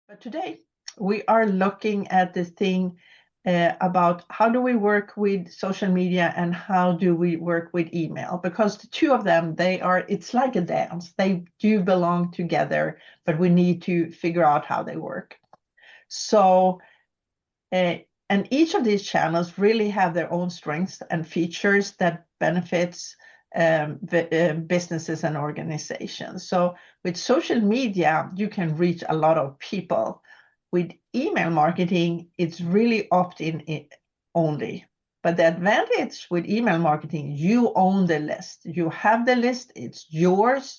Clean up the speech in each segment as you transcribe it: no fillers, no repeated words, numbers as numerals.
But today we are looking at this thing about how do we work with social media and how do we work with email, because the two of them, it's like a dance. They do belong together, but we need to figure out how they work. So uh, and each of these channels really have their own strengths and features that benefits businesses and organizations. So with social media, you can reach a lot of people. With email marketing, it's really opt-in only. But the advantage with email marketing, you own the list. You have the list, it's yours.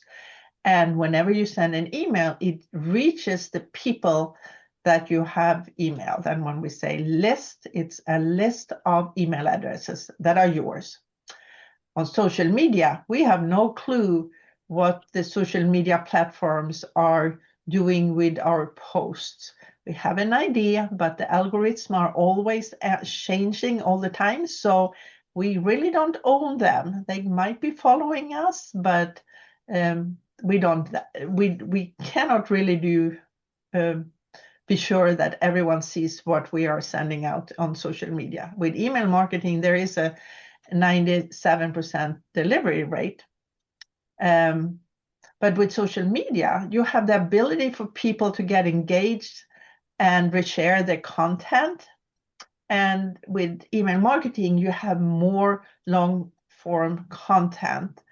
And whenever you send an email, it reaches the people that you have emailed. And when we say list, it's a list of email addresses that are yours. On social media, we have no clue what the social media platforms are doing with our posts. We have an idea, but the algorithms are always changing all the time. So we really don't own them. They might be following us, but we don't. We cannot really be sure that everyone sees what we are sending out on social media. With email marketing, there is a 97% delivery rate. But with social media, you have the ability for people to get engaged and reshare their content. And with email marketing, you have more long form content.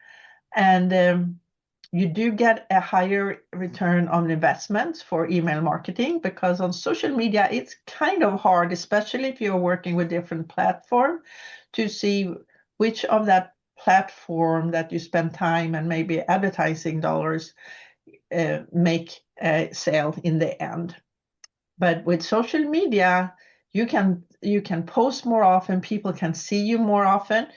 And you do get a higher return on investments for email marketing, because on social media, it's kind of hard, especially if you're working with different platforms, to see which of that platform that you spend time and maybe advertising dollars make a sale in the end. But with social media, you can post more often, people can see you more often.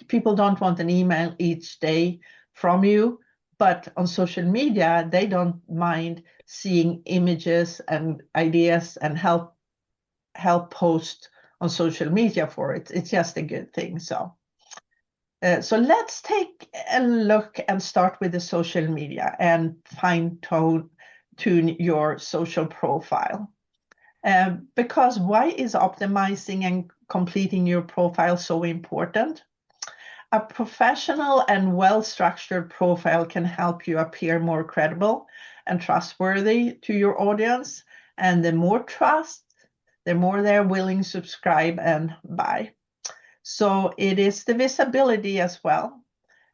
People don't want an email each day from you, but on social media, they don't mind seeing images and ideas and help post on social media for it. It's just a good thing. So let's take a look and start with the social media and fine tune your social profile. Because why is optimizing and completing your profile so important? A professional and well-structured profile can help you appear more credible and trustworthy to your audience. And the more trust, the more they're willing to subscribe and buy. So it is the visibility as well.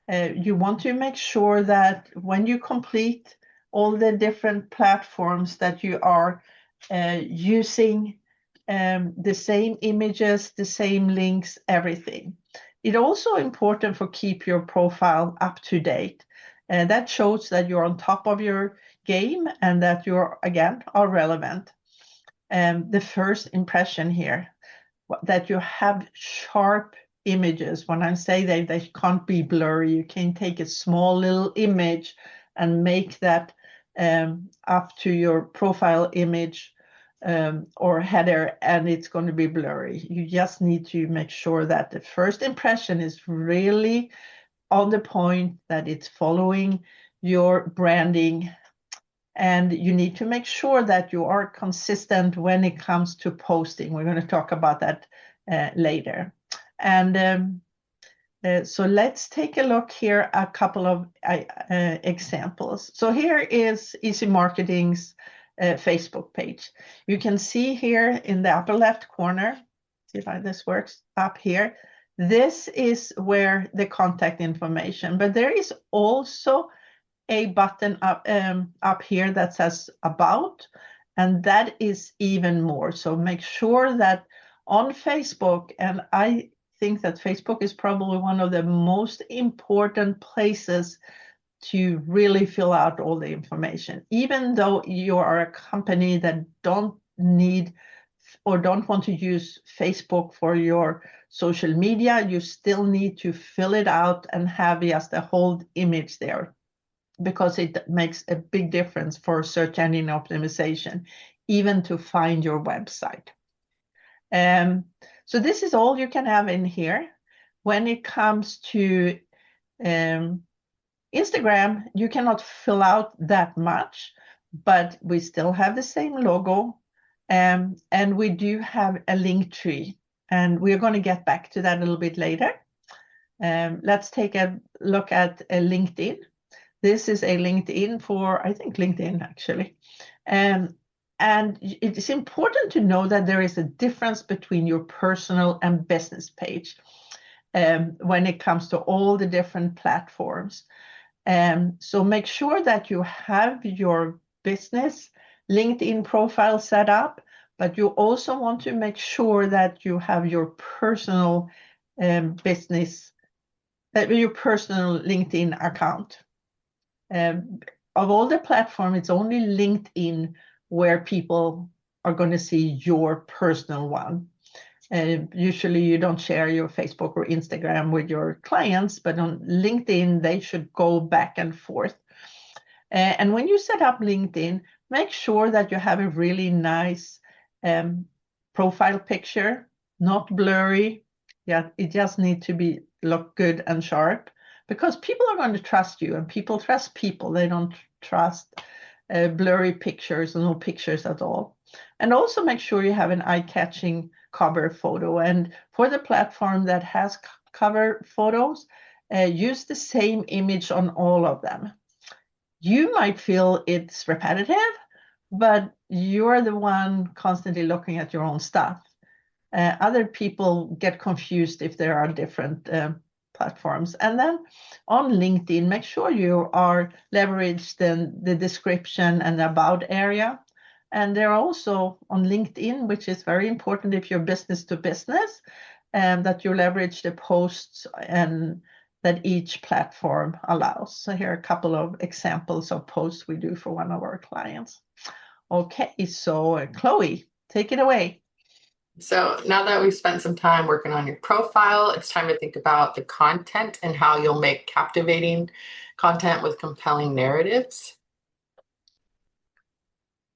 You want to make sure that when you complete all the different platforms that you are using the same images, the same links, everything. It's also important for keep your profile up to date. That shows that you're on top of your game and that you're, again, are relevant. The first impression here, that you have sharp images. When I say they can't be blurry, you can take a small little image and make that up to your profile image or header, and it's going to be blurry. You just need to make sure that the first impression is really on the point, that it's following your branding, and you need to make sure that you are consistent when it comes to posting. We're going to talk about that later. And so let's take a look here, a couple of examples. So here is Easy Marketing's Facebook page. You can see here in the upper left corner, see if this works, up here, this is where the contact information, but there is also a button up here that says about, and that is even more. So make sure that on Facebook, and I think that Facebook is probably one of the most important places to really fill out all the information. Even though you are a company that don't need or don't want to use Facebook for your social media, you still need to fill it out and have just the whole image there, because it makes a big difference for search engine optimization, even to find your website. So this is all you can have in here. When it comes to Instagram, you cannot fill out that much, but we still have the same logo, and we do have a link tree, and we're going to get back to that a little bit later. Let's take a look at a LinkedIn. This is a LinkedIn for, I think, LinkedIn actually. And it's important to know that there is a difference between your personal and business page when it comes to all the different platforms. So make sure that you have your business LinkedIn profile set up, but you also want to make sure that you have your personal business, your personal LinkedIn account. Of all the platforms, it's only LinkedIn where people are going to see your personal one. Usually you don't share your Facebook or Instagram with your clients, but on LinkedIn, they should go back and forth. And when you set up LinkedIn, make sure that you have a really nice profile picture, not blurry. Yeah, it just needs to look good and sharp, because people are going to trust you, and people trust people. They don't trust blurry pictures or no pictures at all. And also make sure you have an eye-catching cover photo. And for the platform that has cover photos, use the same image on all of them. You might feel it's repetitive, but you're the one constantly looking at your own stuff. Other people get confused if there are different platforms. And then on LinkedIn, make sure you are leveraged the description and about area. And they're also on LinkedIn, which is very important if you're business to business, that you leverage the posts and that each platform allows. So here are a couple of examples of posts we do for one of our clients. Okay, so Chloe, take it away. So now that we've spent some time working on your profile, it's time to think about the content and how you'll make captivating content with compelling narratives.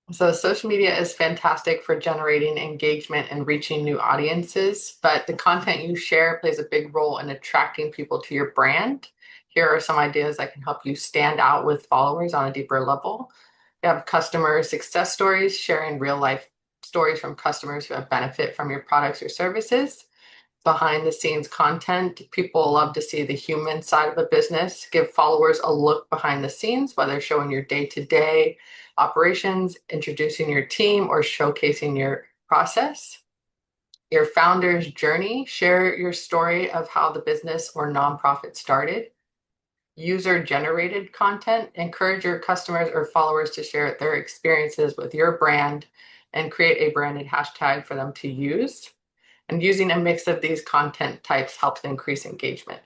So social media is fantastic for generating engagement and reaching new audiences, but the content you share plays a big role in attracting people to your brand. Here are some ideas that can help you stand out with followers on a deeper level. You have customer success stories, sharing real life stories from customers who have benefit from your products or services. Behind the scenes content, people love to see the human side of a business. Give followers a look behind the scenes, whether showing your day-to-day operations, introducing your team, or showcasing your process. Your founder's journey, share your story of how the business or nonprofit started. User-generated content, encourage your customers or followers to share their experiences with your brand and create a branded hashtag for them to use. And using a mix of these content types helps increase engagement.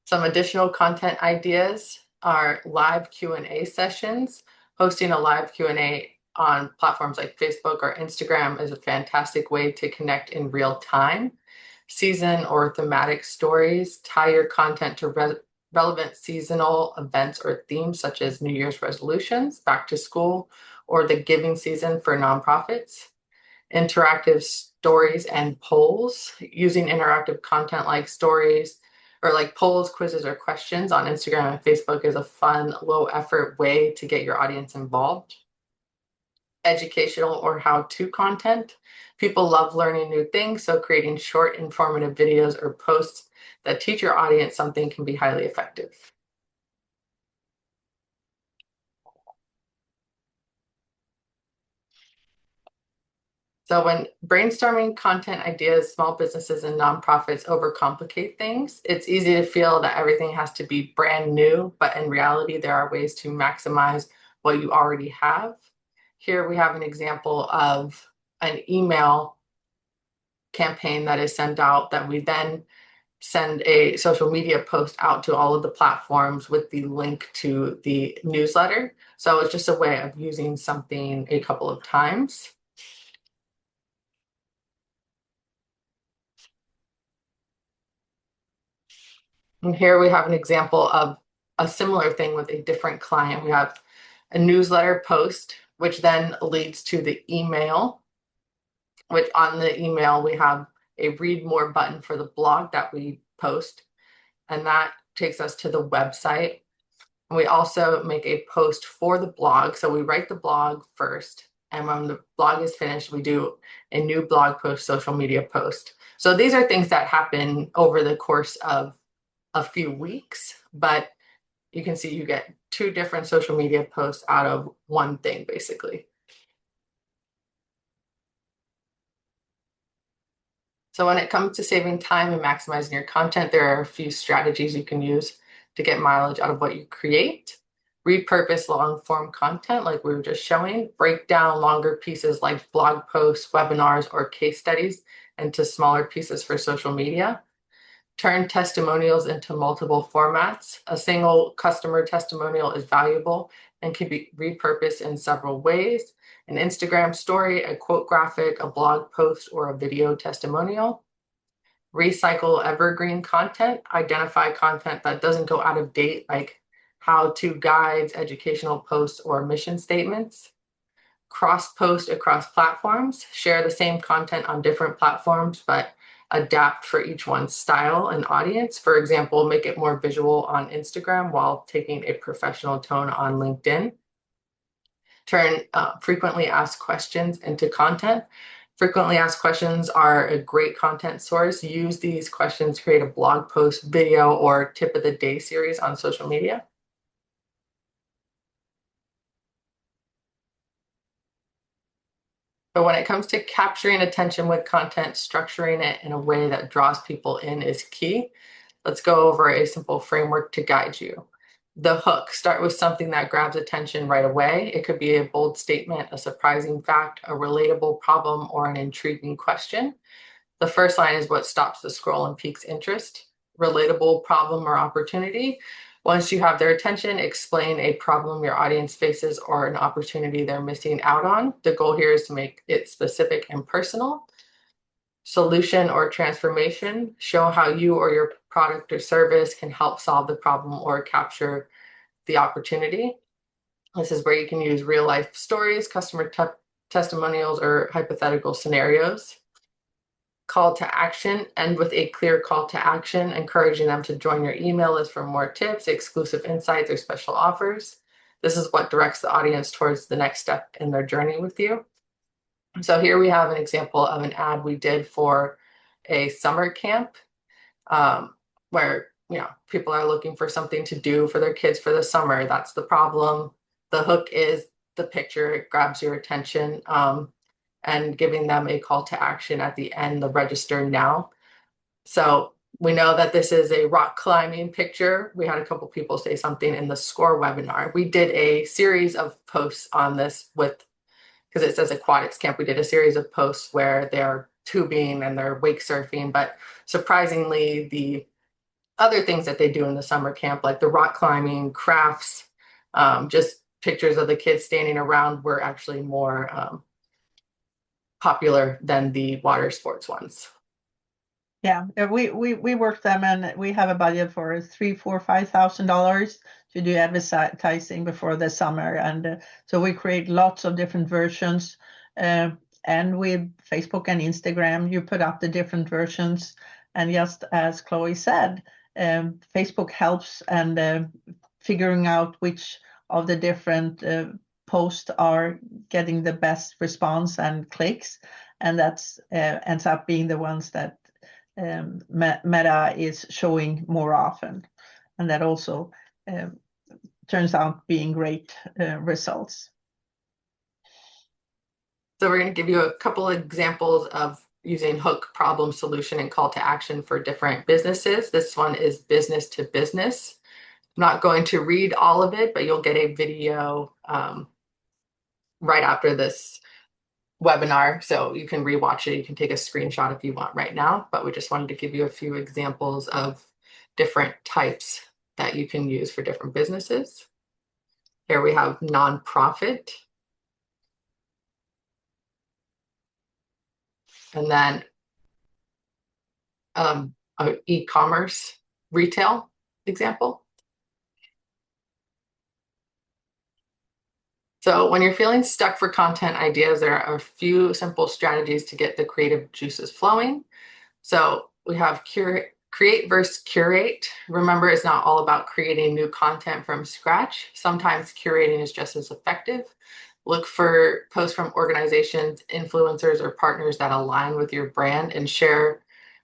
Some additional content ideas are live Q&A sessions. Hosting a live Q&A on platforms like Facebook or Instagram is a fantastic way to connect in real time. Season or thematic stories, tie your content to relevant seasonal events or themes such as New Year's resolutions, back to school, or the giving season for nonprofits. Interactive stories and polls. Using interactive content like stories or like polls, quizzes, or questions on Instagram and Facebook is a fun, low effort way to get your audience involved. Educational or how-to content. People love learning new things, so creating short, informative videos or posts that teach your audience something can be highly effective. So when brainstorming content ideas, small businesses and nonprofits overcomplicate things. It's easy to feel that everything has to be brand new, but in reality, there are ways to maximize what you already have. Here we have an example of an email campaign that is sent out that we then send a social media post out to all of the platforms with the link to the newsletter. So it's just a way of using something a couple of times. And here we have an example of a similar thing with a different client. We have a newsletter post, which then leads to the email, which on the email we have a read more button for the blog that we post. And that takes us to the website. And we also make a post for the blog. So we write the blog first. And when the blog is finished, we do a new blog post, social media post. So these are things that happen over the course of a few weeks, but you can see you get 2 different social media posts out of one thing, basically. So when it comes to saving time and maximizing your content, there are a few strategies you can use to get mileage out of what you create. Repurpose long form content like we were just showing. Break down longer pieces like blog posts, webinars, or case studies into smaller pieces for social media. Turn testimonials into multiple formats. A single customer testimonial is valuable and can be repurposed in several ways: an Instagram story, a quote graphic, a blog post, or a video testimonial. Recycle evergreen content. Identify content that doesn't go out of date, like how-to guides, educational posts, or mission statements. Cross-post across platforms. Share the same content on different platforms, but adapt for each one's style and audience. For example, make it more visual on Instagram while taking a professional tone on LinkedIn. Turn frequently asked questions into content. Frequently asked questions are a great content source. Use these questions to create a blog post, video, or tip of the day series on social media. But when it comes to capturing attention with content, structuring it in a way that draws people in is key. Let's go over a simple framework to guide you. The hook. Start with something that grabs attention right away. It could be a bold statement, a surprising fact, a relatable problem, or an intriguing question. The first line is what stops the scroll and piques interest. Relatable problem or opportunity. Once you have their attention, explain a problem your audience faces or an opportunity they're missing out on. The goal here is to make it specific and personal. Solution or transformation. Show how you or your product or service can help solve the problem or capture the opportunity. This is where you can use real life stories, customer testimonials, or hypothetical scenarios. Call to action. End with a clear call to action, encouraging them to join your email list for more tips, exclusive insights, or special offers. This is what directs the audience towards the next step in their journey with you. So here we have an example of an ad we did for a summer camp, where people are looking for something to do for their kids for the summer. That's the problem. The hook is the picture. It grabs your attention, and giving them a call to action at the end, the register now. So we know that this is a rock climbing picture. We had a couple people say something in the SCORE webinar. We did a series of posts on this because it says aquatics camp. We did a series of posts where they're tubing and they're wake surfing, but surprisingly, the other things that they do in the summer camp, like the rock climbing, crafts, just pictures of the kids standing around, were actually more popular than the water sports ones. Yeah, we work them, and we have a budget for $3,000, $4,000, $5,000 to do advertising before the summer, and so we create lots of different versions. And with Facebook and Instagram, you put up the different versions, and just as Chloe said, Facebook helps and figuring out which of the different posts are getting the best response and clicks, and that's ends up being the ones that Meta is showing more often, and that also turns out being great results. So we're going to give you a couple of examples of using hook, problem, solution, and call to action for different businesses. This one is business to business. I'm not going to read all of it, but you'll get a video right after this webinar, so you can rewatch it. You can take a screenshot if you want right now, but we just wanted to give you a few examples of different types that you can use for different businesses. Here we have nonprofit, and then an e-commerce retail example. So when you're feeling stuck for content ideas, there are a few simple strategies to get the creative juices flowing. So we have Create versus curate. Remember, it's not all about creating new content from scratch. Sometimes curating is just as effective. Look for posts from organizations, influencers, or partners that align with your brand and share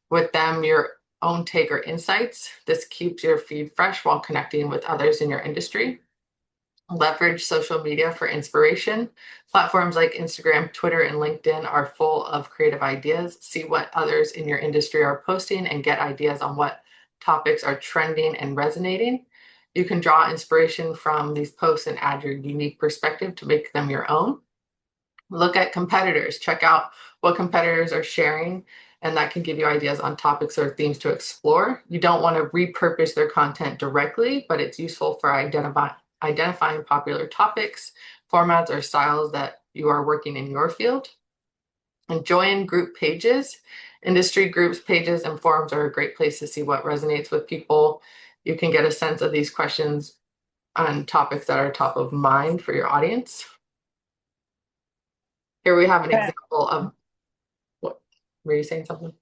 with them your own take or insights. This keeps your feed fresh while connecting with others in your industry. Leverage social media for inspiration. Platforms like Instagram, Twitter, and LinkedIn are full of creative ideas. See what others in your industry are posting and get ideas on what topics are trending and resonating. You can draw inspiration from these posts and add your unique perspective to make them your own. Look at competitors. Check out what competitors are sharing, and that can give you ideas on topics or themes to explore. You don't want to repurpose their content directly, but it's useful for identifying popular topics, formats, or styles that you are working in your field. And join group pages. Industry groups, pages, and forums are a great place to see what resonates with people. You can get a sense of these questions on topics that are top of mind for your audience. Here we have an example of what were you saying something?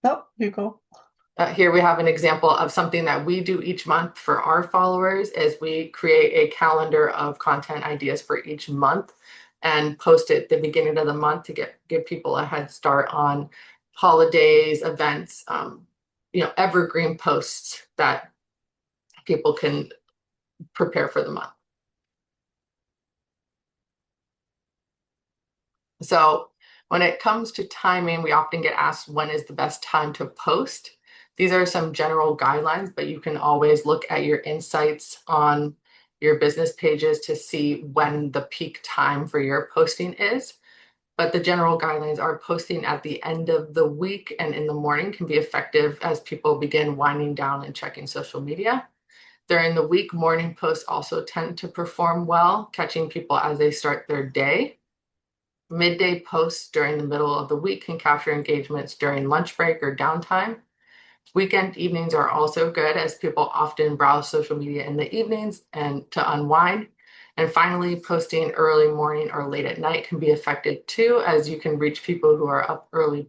No, you go. Here we have an example of something that we do each month for our followers is we create a calendar of content ideas for each month and post it at the beginning of the month to give people a head start on holidays, events, evergreen posts that people can prepare for the month. So when it comes to timing, we often get asked when is the best time to post. These are some general guidelines, but you can always look at your insights on your business pages to see when the peak time for your posting is. But the general guidelines are posting at the end of the week and in the morning can be effective as people begin winding down and checking social media. During the week, morning posts also tend to perform well, catching people as they start their day. Midday posts during the middle of the week can capture engagements during lunch break or downtime. Weekend evenings are also good as people often browse social media in the evenings and to unwind. And finally, posting early morning or late at night can be effective too, as you can reach people who are up early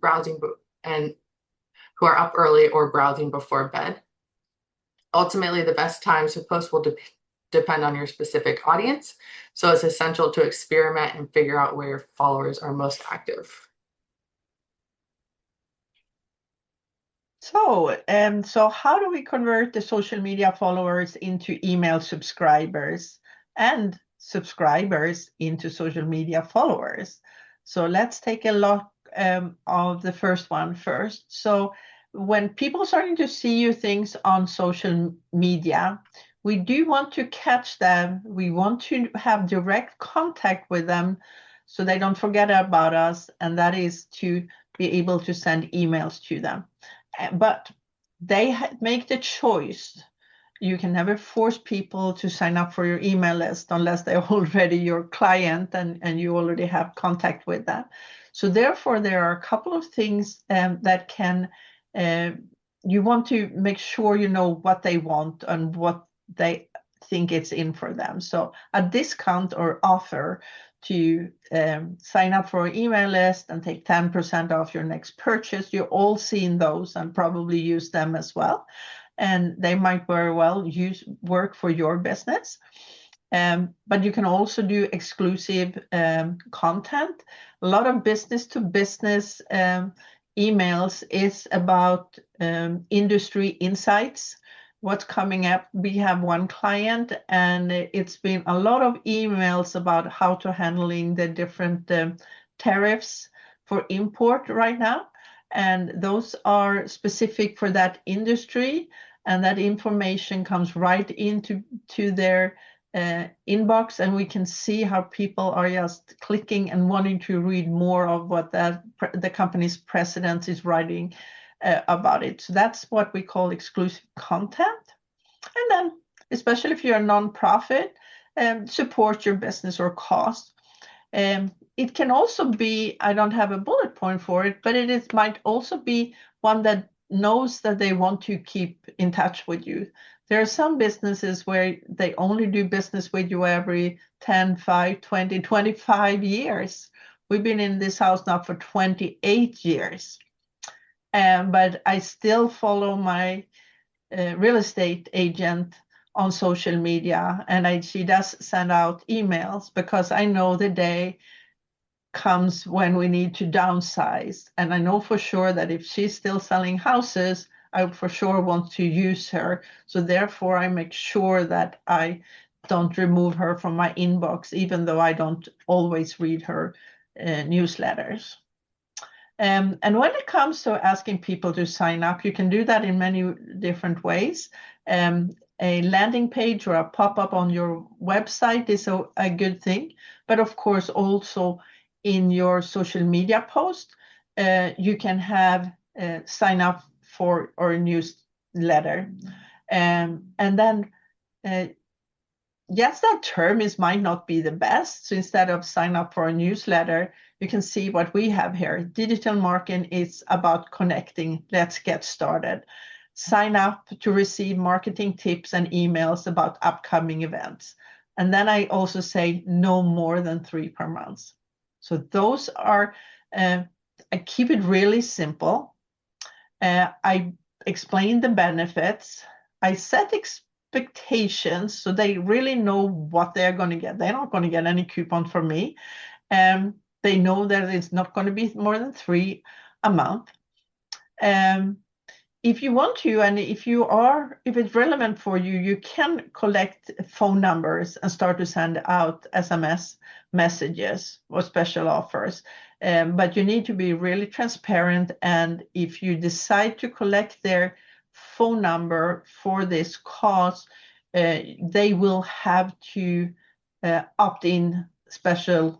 or browsing before bed. Ultimately, the best times to post will depend on your specific audience. So it's essential to experiment and figure out where your followers are most active. So how do we convert the social media followers into email subscribers and subscribers into social media followers? So let's take a look of the first one first. So when people starting to see you things on social media, we do want to catch them. We want to have direct contact with them so they don't forget about us, and that is to be able to send emails to them. But they make the choice. You can never force people to sign up for your email list unless they're already your client and you already have contact with them. So therefore, there are a couple of things that can, you want to make sure you know what they want and what they think it's in for them. So a discount or offer to sign up for an email list and take 10% off your next purchase. You've all seen those and probably use them as well. And they might very well work for your business. But you can also do exclusive content. A lot of business to business emails is about industry insights. What's coming up? We have one client, and it's been a lot of emails about how to handling the different tariffs for import right now. And those are specific for that industry. And that information comes right into their inbox, and we can see how people are just clicking and wanting to read more of what the company's president is writing about it. So that's what we call exclusive content. And then, especially if you're a nonprofit, support your business or cause. It can also be, I don't have a bullet point for it, but might also be one that knows that they want to keep in touch with you. There are some businesses where they only do business with you every 10, 5, 20, 25 years. We've been in this house now for 28 years. But I still follow my real estate agent on social media, and she does send out emails because I know the day comes when we need to downsize. And I know for sure that if she's still selling houses, I for sure want to use her. So therefore, I make sure that I don't remove her from my inbox, even though I don't always read her newsletters. And when it comes to asking people to sign up, you can do that in many different ways. A landing page or a pop-up on your website is a good thing. But of course, also in your social media post, you can have sign up for or a newsletter. And then, yes, that term might not be the best. So instead of sign up for a newsletter, you can see what we have here. Digital marketing is about connecting. Let's get started. Sign up to receive marketing tips and emails about upcoming events. And then I also say no more than 3 per month. So those are, I keep it really simple. I explain the benefits. I set expectations so they really know what they're going to get. They're not going to get any coupon from me. They know that it's not going to be more than 3 a month. If you want to, and if it's relevant for you, you can collect phone numbers and start to send out SMS messages or special offers. But you need to be really transparent. And if you decide to collect their phone number for this cause, they will have to opt in a special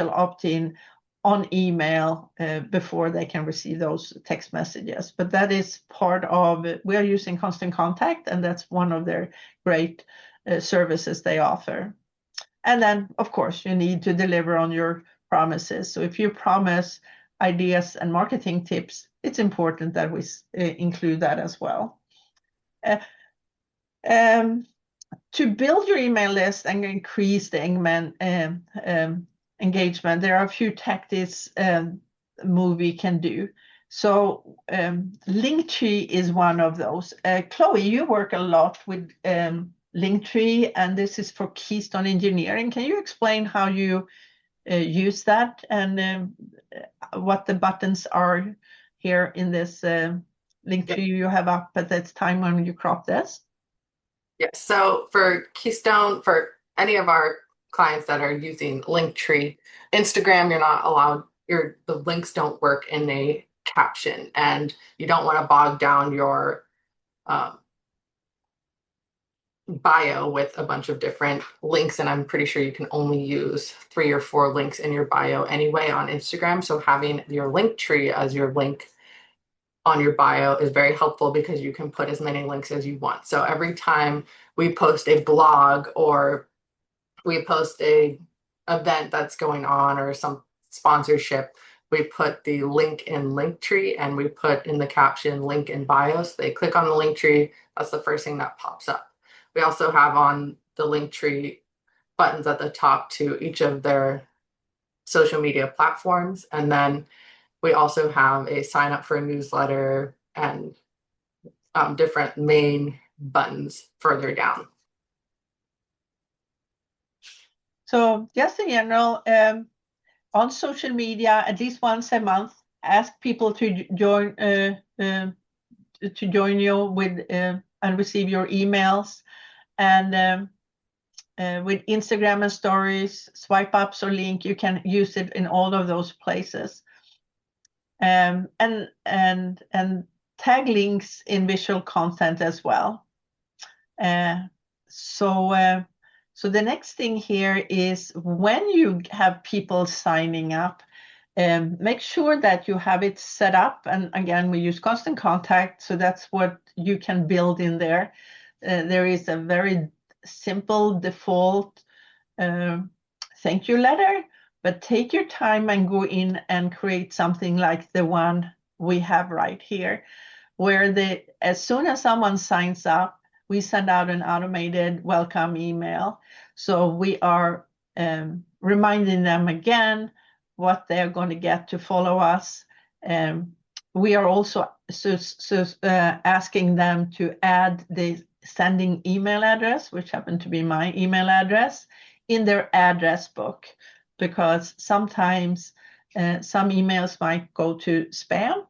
opt-in on email before they can receive those text messages. But that is part of, we are using Constant Contact, and that's one of their great services they offer. And then, of course, you need to deliver on your promises. So if you promise ideas and marketing tips, it's important that we include that as well. To build your email list and increase the engagement, there are a few tactics Movie can do. So Linktree is one of those. Chloe, you work a lot with Linktree, and this is for Keystone Engineering. Can you explain how you use that and what the buttons are here in this Linktree you have up at that time when you crop this? Yes. So for Keystone, for any of our clients that are using Linktree, Instagram, you're not allowed, the links don't work in a caption, and you don't want to bog down your bio with a bunch of different links. And I'm pretty sure you can only use 3 or 4 links in your bio anyway on Instagram. So having your Linktree as your link on your bio is very helpful because you can put as many links as you want. So every time we post a blog or we post a event that's going on or some sponsorship, we put the link in Linktree and we put in the caption link in bio. So they click on the Linktree, that's the first thing that pops up. We also have on the Linktree buttons at the top to each of their social media platforms. And then we also have a sign up for a newsletter and different main buttons further down. So just in general, on social media, at least once a month, ask people to join you with and receive your emails. And with Instagram and stories, swipe ups or link, you can use it in all of those places. And tag links in visual content as well. So the next thing here is when you have people signing up, make sure that you have it set up. And again, we use Constant Contact, so that's what you can build in there. There is a very simple default thank you letter, but take your time and go in and create something like the one we have right here, where as soon as someone signs up, we send out an automated welcome email. So we are reminding them again what they're going to get to follow us. we are also asking them to add the sending email address, which happened to be my email address, in their address book, because sometimes some emails might go to spam,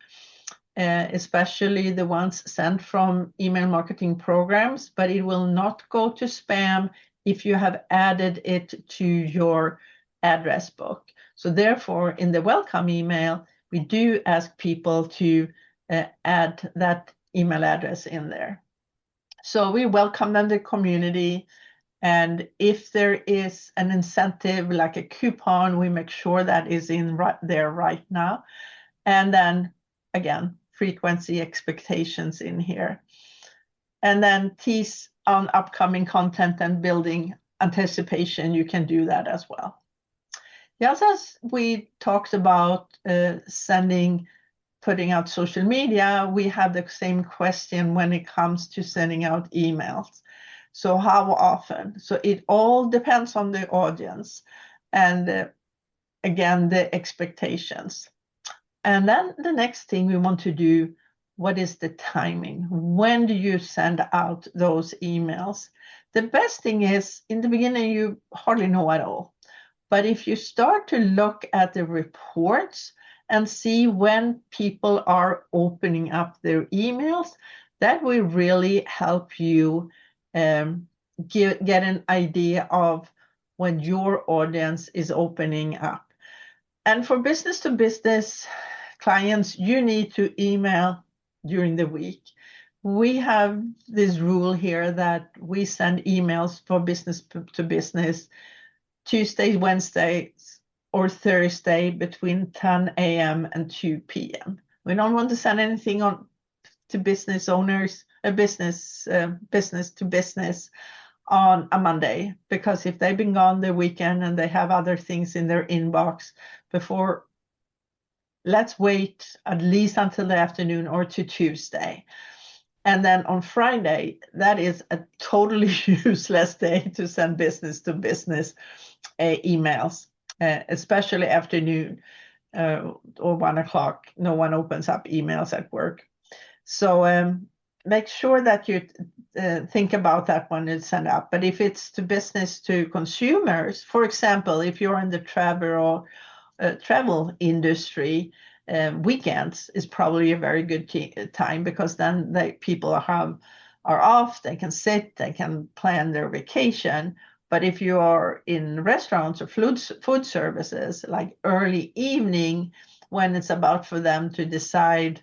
especially the ones sent from email marketing programs, but it will not go to spam if you have added it to your address book. So therefore, in the welcome email, we do ask people to add that email address in there. So we welcome them to the community. And if there is an incentive, like a coupon, we make sure that is in there right now. And then again, frequency expectations in here. And then tease on upcoming content and building anticipation, you can do that as well. Just as we talked about putting out social media, we have the same question when it comes to sending out emails. So how often? So it all depends on the audience and again, the expectations. And then the next thing we want to do, what is the timing? When do you send out those emails? The best thing is in the beginning, you hardly know at all. But if you start to look at the reports and see when people are opening up their emails, that will really help you get an idea of when your audience is opening up. And for business to business clients, you need to email during the week. We have this rule here that we send emails for business to business Tuesday, Wednesdays, or Thursday between 10 a.m. and 2 p.m. We don't want to send anything on to business owners, business to business on a Monday, because if they've been gone the weekend and they have other things in their inbox before, let's wait at least until the afternoon or to Tuesday. And then on Friday, that is a totally useless day to send business to business emails, especially afternoon or 1 o'clock. No one opens up emails at work. So make sure that you think about that when it's sent out. But if it's to business to consumers, for example, if you're in the travel industry, weekends is probably a very good time, because then people are off, they can sit, they can plan their vacation. But if you are in restaurants or food services, like early evening, when it's about for them to decide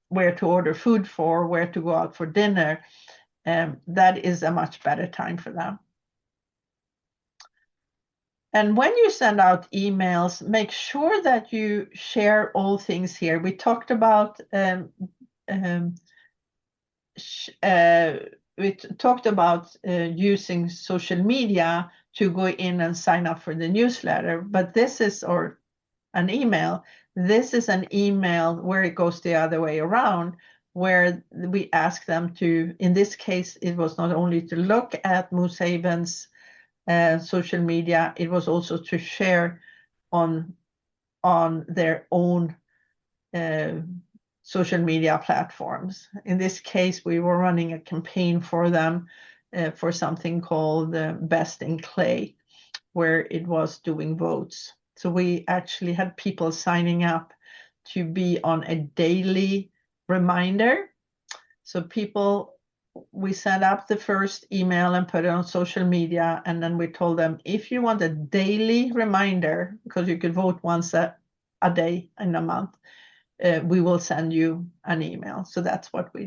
where to order food for, where to go out for dinner, that is a much better time for them. And when you send out emails, make sure that you share all things here. We talked about using social media to go in and sign up for the newsletter, but this is an email. This is an email where it goes the other way around, where we ask them to, in this case, it was not only to look at Moose Haven's social media, it was also to share on their own social media platforms. In this case, we were running a campaign for them for something called Best in Clay, where it was doing votes. So we actually had people signing up to be on a daily reminder. So we set up the first email and put it on social media, and then we told them, if you want a daily reminder, because you could vote once a day in a month, we will send you an email. So that's what we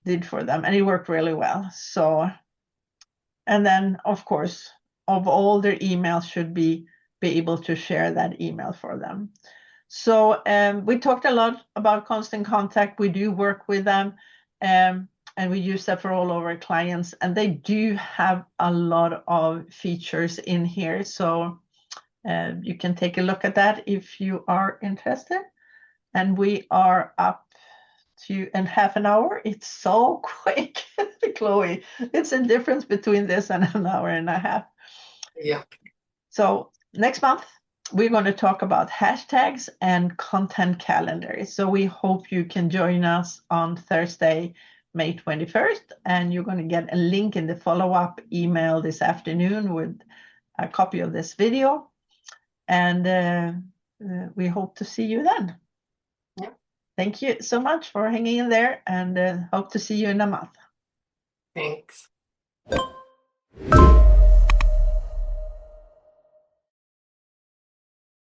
did for them, and it worked really well. So, and then of course, of all their emails should be able to share that email for them. So we talked a lot about constant contact. We do work with them, and we use that for all of our clients, and they do have a lot of features in here. So you can take a look at that if you are interested. And we are up to in half an hour. It's so quick, Chloe. It's a difference between this and an hour and a half. Yeah. So next month, we're going to talk about hashtags and content calendars. So we hope you can join us on Thursday, May 21st, and you're going to get a link in the follow-up email this afternoon with a copy of this video. And we hope to see you then. Yeah. Thank you so much for hanging in there, and hope to see you in a month. Thanks.